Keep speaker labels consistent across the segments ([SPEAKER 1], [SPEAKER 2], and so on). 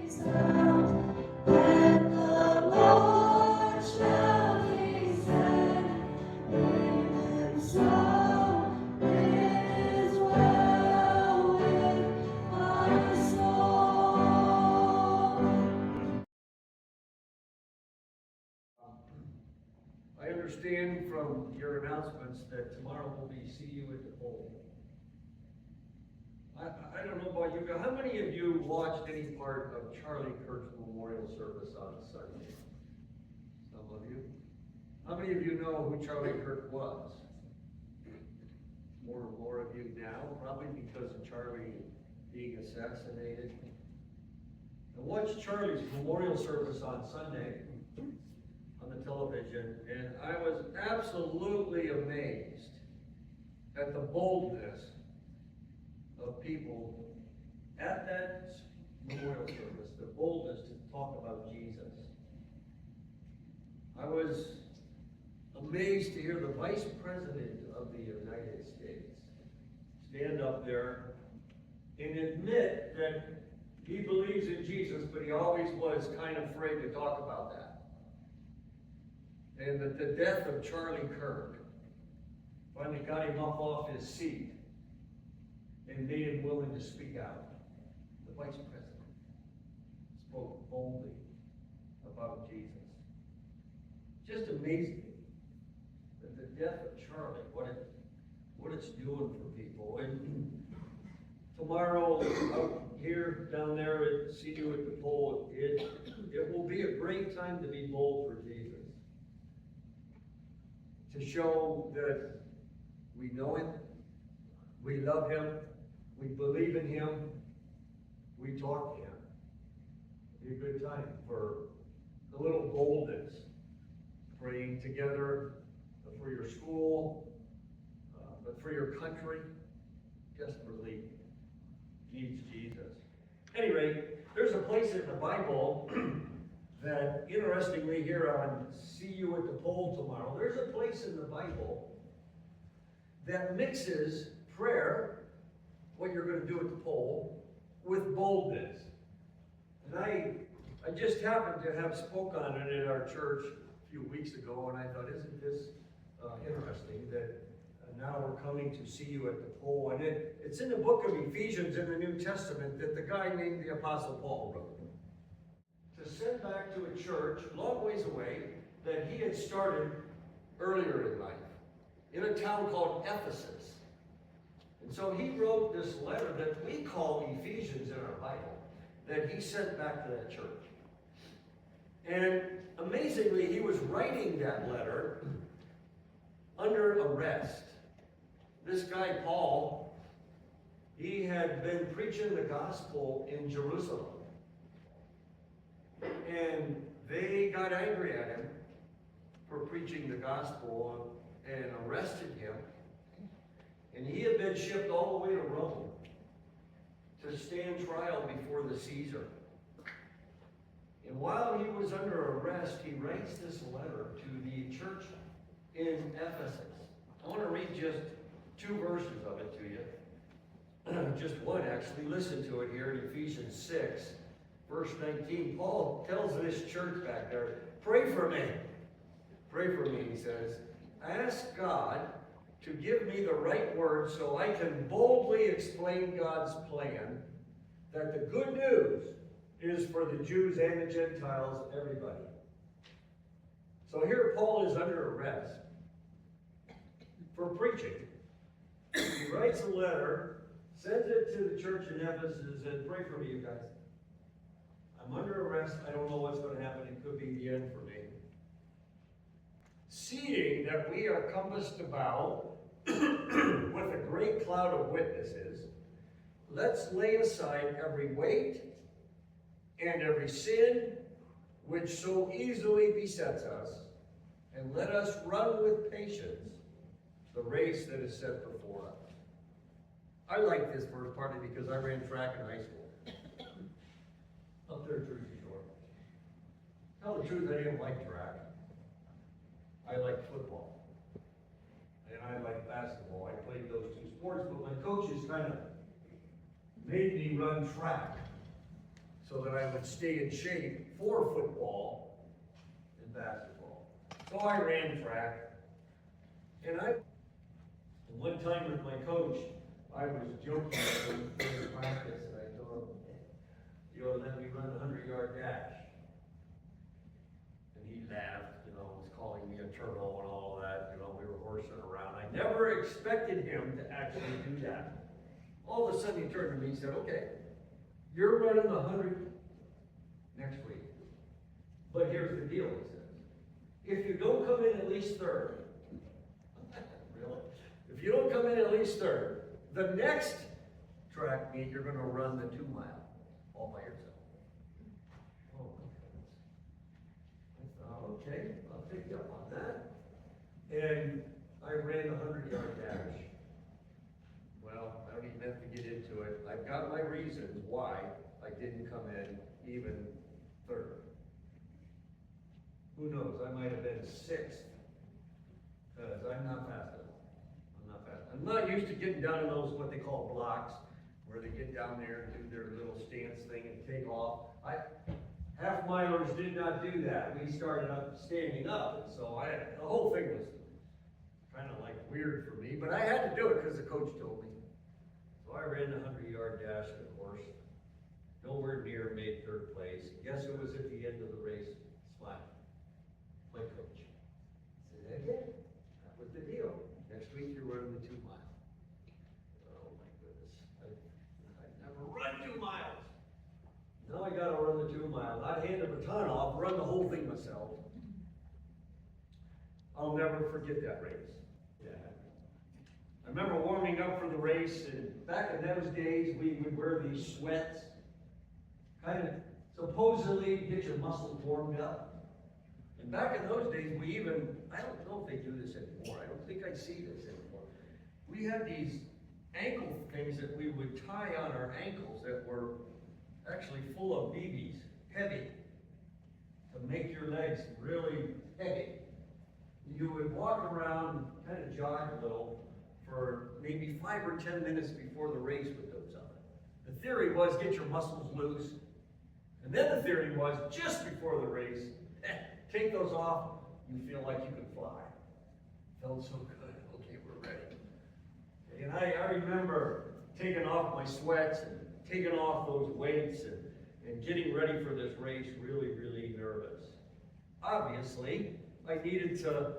[SPEAKER 1] I understand from your announcements that tomorrow will be See You at the Pole. I don't know about you, but how many of you watched any part of Charlie Kirk's memorial service on Sunday? Some of you. How many of you know who Charlie Kirk was? More and more of you now, probably because of Charlie being assassinated. I watched Charlie's memorial service on Sunday on the television, and I was absolutely amazed at the boldness of people at that memorial service, the boldness to talk about Jesus. I was amazed to hear the Vice President of the United States stand up there and admit that he believes in Jesus, but he always was kind of afraid to talk about that. And that the death of Charlie Kirk finally got him up off his seat and made him willing to speak out. The Vice President spoke boldly about Jesus. Just amazing that the death of Charlie, what it's doing for people. And tomorrow, out here, down there at See You at the Pole, it will be a great time to be bold for Jesus. To show that we know him, we love him, we believe in him, we talk to him. It'll be a good time for a little boldness, praying together for your school, but for your country, desperately needs Jesus. Anyway, there's a place in the Bible that, interestingly, here on See You at the Pole tomorrow, there's a place in the Bible that mixes prayer, what you're going to do at the pole, with boldness. And I just happened to have spoke on it at our church a few weeks ago, and I thought, isn't this interesting that now we're coming to See You at the Pole? And it's in the book of Ephesians in the New Testament that the guy named the Apostle Paul wrote. To send back to a church a long ways away that he had started earlier in life, in a town called Ephesus. And so he wrote this letter that we call Ephesians in our Bible, that he sent back to that church. And amazingly, he was writing that letter under arrest. This guy, Paul, he had been preaching the gospel in Jerusalem. And they got angry at him for preaching the gospel and arrested him. And he had been shipped all the way to Rome to stand trial before the Caesar. And while he was under arrest, he writes this letter to the church in Ephesus. I want to read just 2 verses of it to you. Just one, actually. Listen to it here in Ephesians 6. Verse 19, Paul tells this church back there, pray for me. Pray for me, he says. Ask God to give me the right words so I can boldly explain God's plan, that the good news is for the Jews and the Gentiles, everybody. So here Paul is under arrest for preaching. He writes a letter, sends it to the church in Ephesus, and says, pray for me, you guys. I'm under arrest. I don't know what's going to happen. It could be the end for me. Seeing that we are compassed about with a great cloud of witnesses, let's lay aside every weight and every sin which so easily besets us, and let us run with patience the race that is set before us. I like this verse partly because I ran track in high school. Up there at Jersey Shore. Tell the truth, I didn't like track. I liked football. And I liked basketball. I played those 2 sports, but my coaches kind of made me run track. so that I would stay in shape for football and basketball. So I ran track, and one time with my coach, I was joking during practice, and I told him, let me run a 100-yard dash. And he laughed, was calling me a turtle and all that, we were horsing around. I never expected him to actually do that. All of a sudden he turned to me and said, okay, you're running the 100 next week. But here's the deal, he says. If you don't come in at least third, really? If you don't come in at least third, the next track meet, you're going to run the 2 mile all by yourself. Oh my goodness. I thought, okay, I'll take you up on that. And I ran the 100-yard dash. Well, I don't even have to get into it. I've got my reasons why I didn't come in even third. Who knows? I might have been sixth, because I'm not fast enough. I'm not used to getting down in those, what they call blocks, where they get down there and do their little stance thing and take off. Half-milers did not do that. We started up standing up, and so the whole thing was kind of like weird for me, but I had to do it because the coach told me. So I ran the 100-yard dash, and of course, nowhere near made third place. Guess who was at the end of the race smiling? My coach. I said, again, that was the deal. Next week you're running the 2 mile. Oh my goodness. I've never run 2 miles. Now I gotta run the 2 mile. Not hand the baton off, run the whole thing myself. I'll never forget that race. Yeah. I remember warming up for the race, and back in those days we would wear these sweats, kind of supposedly get your muscles warmed up. And back in those days, I don't know if they do this anymore. I don't think I see this anymore. We had these ankle things that we would tie on our ankles that were actually full of BBs, heavy, to make your legs really heavy. You would walk around, kind of jog a little, for maybe 5 or 10 minutes before the race with those on. The theory was get your muscles loose. And then the theory was just before the race, take those off, you feel like you can fly. Felt so good. Okay, we're ready. And I remember taking off my sweats and taking off those weights and getting ready for this race really, really nervous. Obviously, I needed to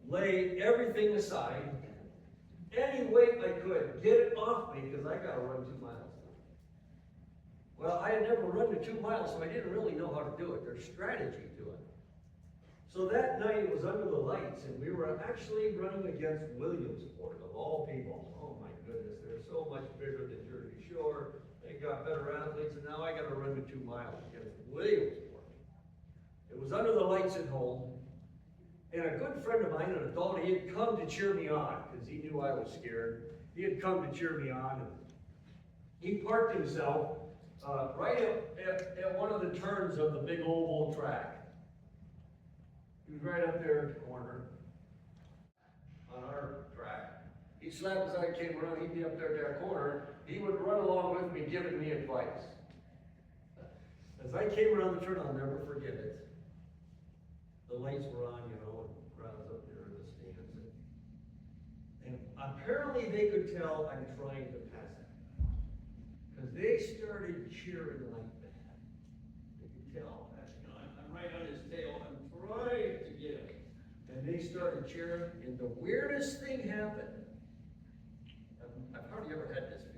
[SPEAKER 1] lay everything aside, any weight I could, get it off me, because I got to run 2 miles. Well, I had never run the 2 miles, so I didn't really know how to do it. There's strategy to it. So that night it was under the lights, and we were actually running against Williamsport, of all people. Oh my goodness, they're so much bigger than Jersey Shore. They got better athletes, and now I got to run the 2 miles against Williamsport. It was under the lights at home, and a good friend of mine, an adult, he had come to cheer me on, because he knew I was scared. He had come to cheer me on, and he parked himself right at one of the turns of the big oval track. He was right up there at the corner on our track. He slapped as I came around, he'd be up there at that corner. He would run along with me, giving me advice. As I came around the turn, I'll never forget it. The lights were on, and crowds up there in the stands. And apparently they could tell I'm trying to pass it. Because they started cheering like that. They could tell that, I'm right on his tail, I'm trying to get him. And they started cheering, and the weirdest thing happened. I've hardly ever had this feeling.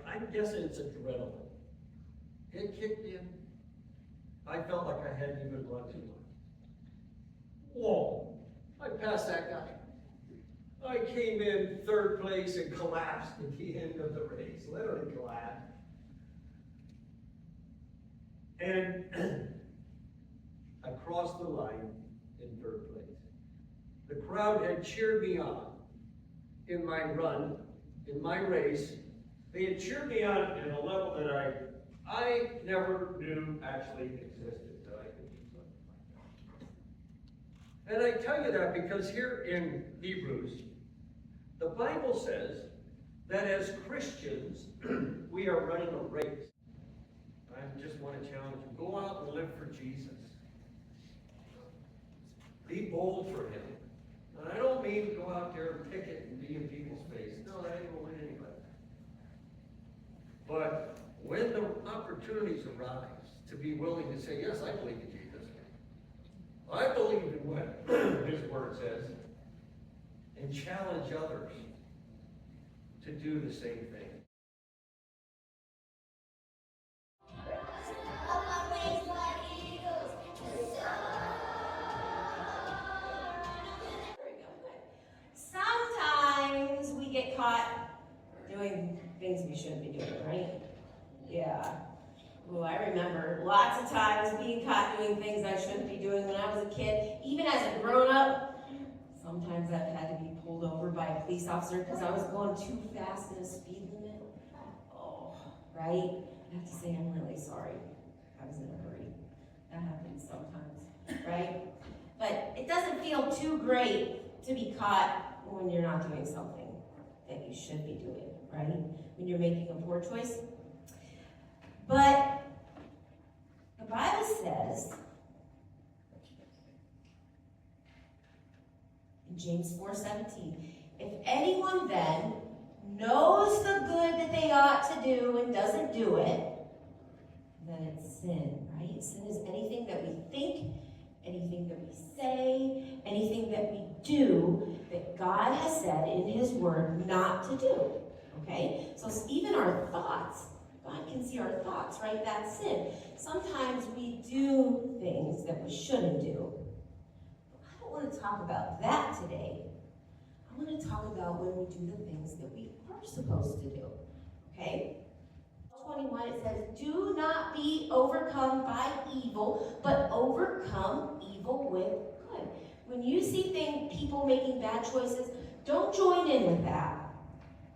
[SPEAKER 1] I'm guessing it's adrenaline. It kicked in. I felt like I hadn't even run too much. Whoa, I passed that guy. I came in third place and collapsed at the end of the race, literally collapsed. And I crossed the line in third place. The crowd had cheered me on in my run, in my race. They had cheered me on at a level that I never knew actually existed, that I could do something like that. And I tell you that because here in Hebrews, the Bible says that as Christians, we are running a race. I just want to challenge you. Go out and live for Jesus. Be bold for him. And I don't mean go out there and picket and be in people's face. No, that ain't going to win anybody. But when the opportunities arise to be willing to say, yes, I believe in Jesus. I believe in what his word says. And challenge others to do the same thing.
[SPEAKER 2] Sometimes we get caught doing things we shouldn't be doing, right? Yeah. Ooh, I remember lots of times being caught doing things I shouldn't be doing when I was a kid. Even as a grown-up, sometimes I've had to be pulled over by a police officer because I was going too fast in a speed limit. Oh, right? I have to say I'm really sorry. I was in a hurry. That happens sometimes, right? But it doesn't feel too great to be caught when you're not doing something that you should be doing, right? When you're making a poor choice. But the Bible says in James 4:17, if anyone then knows the good that they ought to do and doesn't do it, then it's sin, right? Sin is anything that we think, anything that we say, anything that we do that God has said in his word not to do, okay? So even our thoughts, God can see our thoughts, right? That's sin. Sometimes we do things that we shouldn't do. But I don't want to talk about that today. I want to talk about when we do the things that we are supposed to do, okay? 21, it says, do not be overcome by evil, but overcome evil with good. When you see people making bad choices, don't join in with that.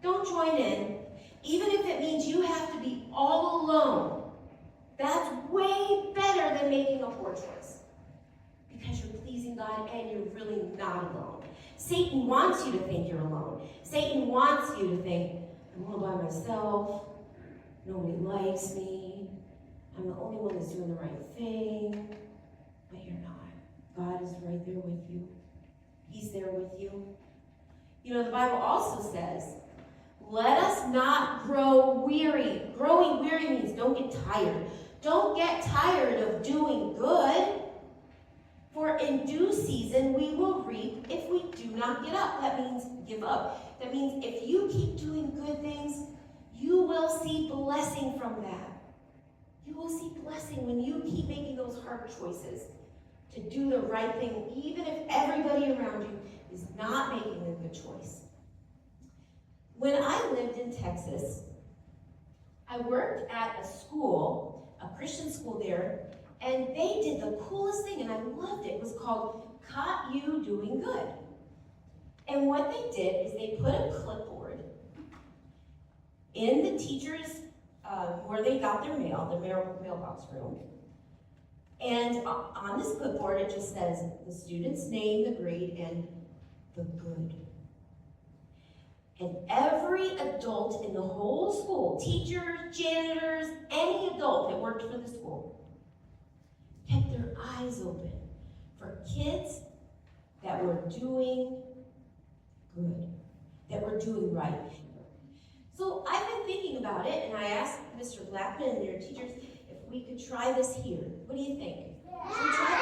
[SPEAKER 2] Don't join in. Even if it means you have to be all alone, that's way better than making a poor choice. Because you're pleasing God and you're really not alone. Satan wants you to think you're alone. Satan wants you to think, I'm all by myself. Nobody likes me. I'm the only one that's doing the right thing. But you're not. God is right there with you. He's there with you. You know, the Bible also says, let us not grow weary. Growing weary means don't get tired. Don't get tired of doing good. For in due season we will reap if we do not get up. That means give up. That means if you keep doing good things, you will see blessing from that. You will see blessing when you keep making those hard choices to do the right thing, even if everybody around you is not making a good choice. When I lived in Texas, I worked at a school, a Christian school there, and they did the coolest thing, and I loved it. It was called Caught You Doing Good. And what they did is they put a clipboard in the teachers' where they got their mail, the mailbox room. And on this clipboard, it just says the student's name, the grade, and the good. And every adult in the whole school, teachers, janitors, any adult that worked for the school, kept their eyes open for kids that were doing good, that were doing right. So I've been thinking about it, and I asked Mr. Blackman and their teachers if we could try this here. What do you think? Should we try